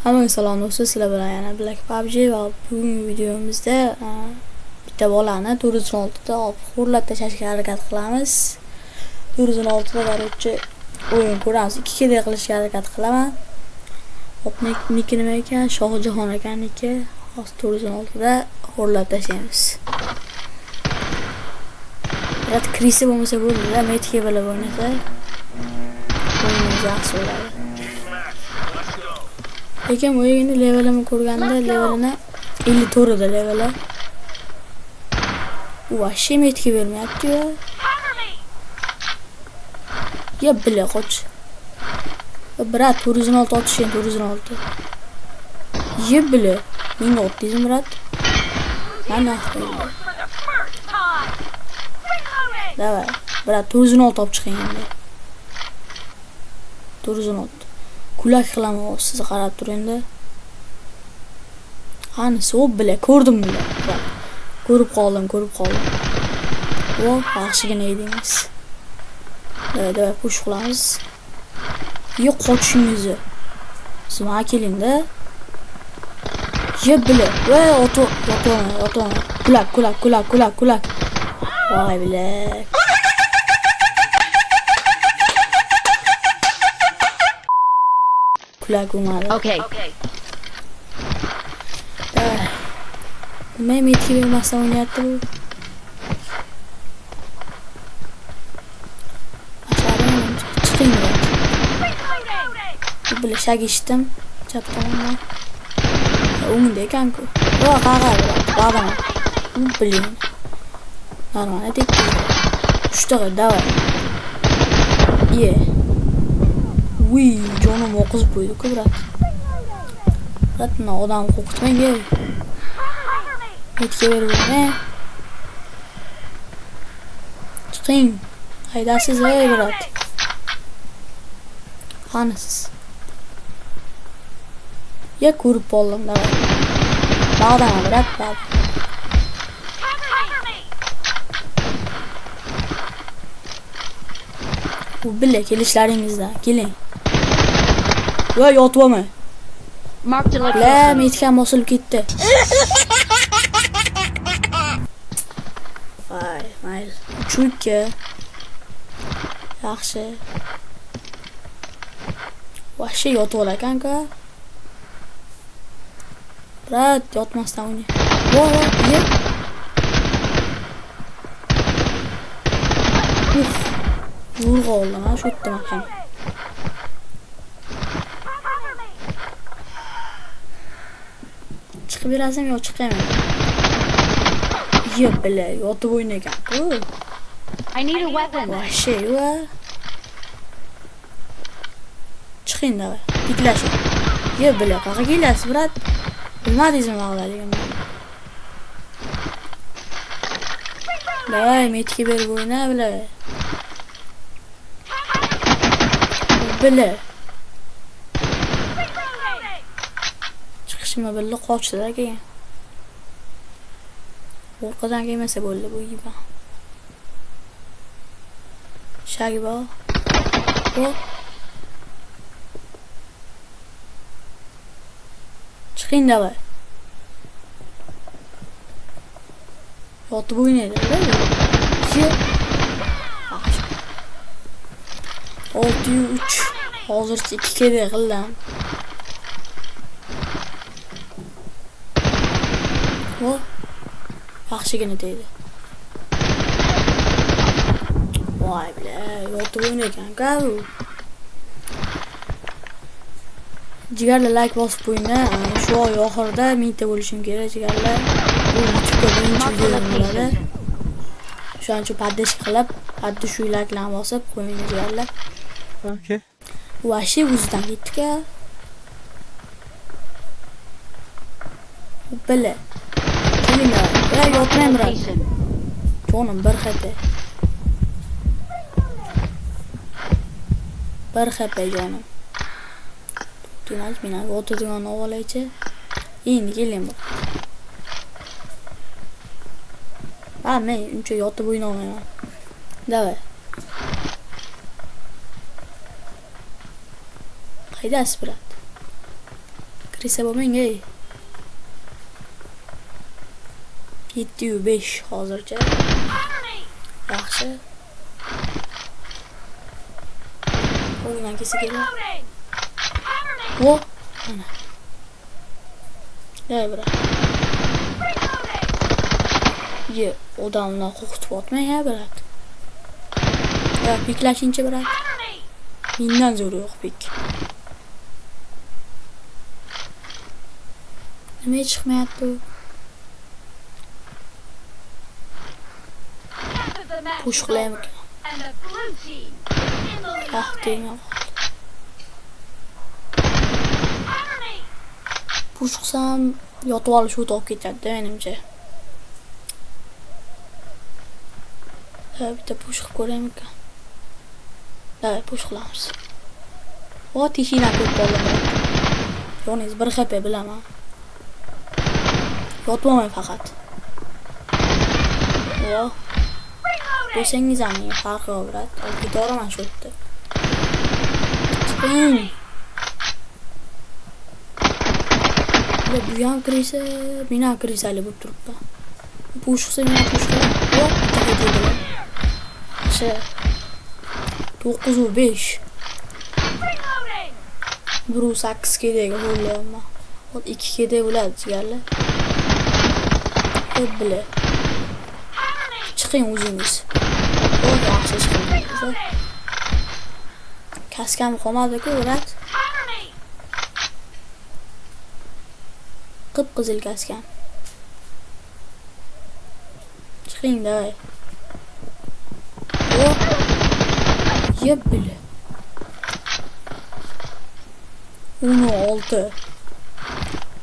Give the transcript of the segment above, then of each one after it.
Hammaga salom do'stlar, sizlar bilan yana Black PUBG va bugungi videomizda bitta bolani 416 da olib xo'rlab tashlashga harakat qilamiz. 416 da qarorchi o'yin ko'ramiz. 2 keda qilishga harakat qilaman. Hop, niki nima ekan? Shohjahon ekanniki. Hozir 416 da xo'rlab tashlaymiz. Rat krisi bo'lmasa bo'ladi, metga bilib o'ynasa o'yinimiz yaxshi bo'ladi. Lekin o'yinni levelini ko'rganda levelini 54 da leveli. U вообще metga bermayapti-ku. Ya bile qoch. Brat 416 otishgan 416. Ye bile. Menga otdingmi brat? Mana qo'ydi. Davay. Brat 416 olib chiqing endi. 416. Kulak qilaman, siz qarab turingda. Qanisi o bile, ko'rdim bile. Ko'rib qoldim. Vo, yaxshigina edingiz. Davay, push qilamiz. Yo'q, qochishingizni. Siz menga kelingda. Ye bile. Voy, oto. Kulak. Voy bile. Kulak umarım. Okay. Ben metki vermezsem oynayattı bu. Aşağıda oynamayacak. Çıkayım biraz. Bu bile şak içtim. Çaptan ondan. Onun değil kanka. Yok kaka bırak. Bu bileyim. Normal ne tekti. 3 dakika daha var. İyi. Uy, canım o kız buydu ki bırak. Bırak ne adam kokutmayın gel. Etki ver ne? Çıkın. Haydasız ver bırak. Hanısız. Ya kurup oldum da var. Bağdana bırak bak. Bu bile gelişlerinizde. Gelin. Voy yotma. La metkan bosilib ketdi. Vay, mayli. Chunki yaxshi. Voy, yotib ola kanka. Brat, yotmasdan o'yna. Voy, ye. Vurg'a oldim ha, shu yerda mahkam. Chiqib berasam yo chiqaman. Ye bile, yotib o'ynagan. I need a weapon. Voy, va. Chiqing da. Bitlash. Ye bile, qaqa kelasiz, brat. Bilmadingizmi mag'laligimni? Davay, metga berib o'yna bile. Bile. Chiqishimni bildi, qochdi-da keyin. Orqadan kelmasa bo'ldi bu yiba. Shagiba. Hop. Chiqing davay. Yotib o'ynaydi-da. Ye. 603. Hozircha 2 keda qildim. Vo. Yaxshigina deydi. Voy bile, yotib o'ynagan-ku. Jigarlar like bosib qo'ying. Shu oy oxirida 1000 ta bo'lishim kerak jigarlar. Bu YouTube'da birinchi videom bo'ladi. Shuncha poddesh qilib, haddi shu like'larni bosib qo'ying jigarlar. Okay. Voy, o'zidan ketdi-ku. Bile. Kelinglar. Ya yotmayman brat. Jonim bir xata. Bir xata jonim. Demak, men o'tirgan ovolaychi. Endi keling. Men uncha yotib o'ynayman. Davay. Haydasiz brat. kirsa bo'lmang ey. 705 hozircha. Yaxshi. O'yindan kelsa kerak. Vo. Ana. Ey bra. Ye, odamni qo'rqitib otmang ha, brat. Ya, piklashingchi, brat. Mendan zo'r yo'q pik. Nima chiqmayapti? Push qilaymi? Ah, deyman. Push qilsam, yotib olish o't olib ketadi, menimcha. Bitta push qilib ko'raymi? Davay, push qilamiz. O, tishina ko'p bo'ldi. Yo'ningiz bir HP bilaman. Yotmamay faqat. Yo. Do'stingiz ham farqi yo'q, brat. Olib ketaman shu yerda. Chiqing. Bu ham kirsa, men ham kirsali bo'lib turibdi. Push qilsa, men ham push qilaman. Yo, bitta ketdi. Yaxshi. 905. 1.8 kedagi bo'lyapman. 2 kedak bo'ladi jigarlar. Ko'p bile. Chiqing o'zingiz. O'z yaxshi chiqing. Kaskam qolmadi-ku, brat. Qip-qizil kaskam. Chiqing davay. Yeb bile. 16.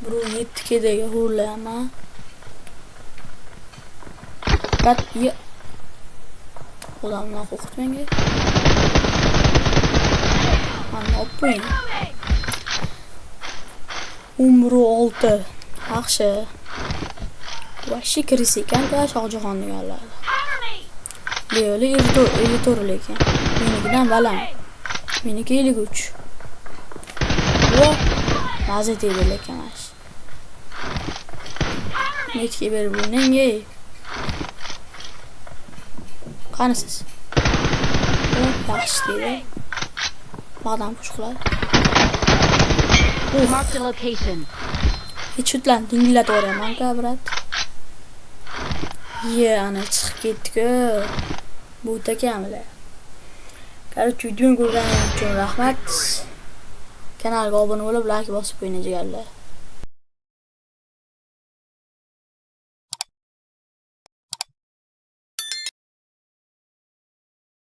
1.7 kedagi hurlayman. Brat, ye. Odamlar qo'rqitmang. Mana o'ping. 1.6. Yaxshi. Vashi kirisi ekan-da Shohjahon deganlar. Leoli editor lekin. Menikidan baland. Meniki 53. Yo, mazza deydi lekin ash. Netga berib o'ynang ey. Qanisiz? Yaxshi deydi. Madam push qiladi. Mark the location. Hechutlan dingillatib o'raman-ku, brat. Ye, ana chiqib ketdi-ku. Bu takamlar. Qaror videoni ko'rganingiz uchun rahmat. Kanalga obuna bo'lib, like bosib qo'ying jigarlar.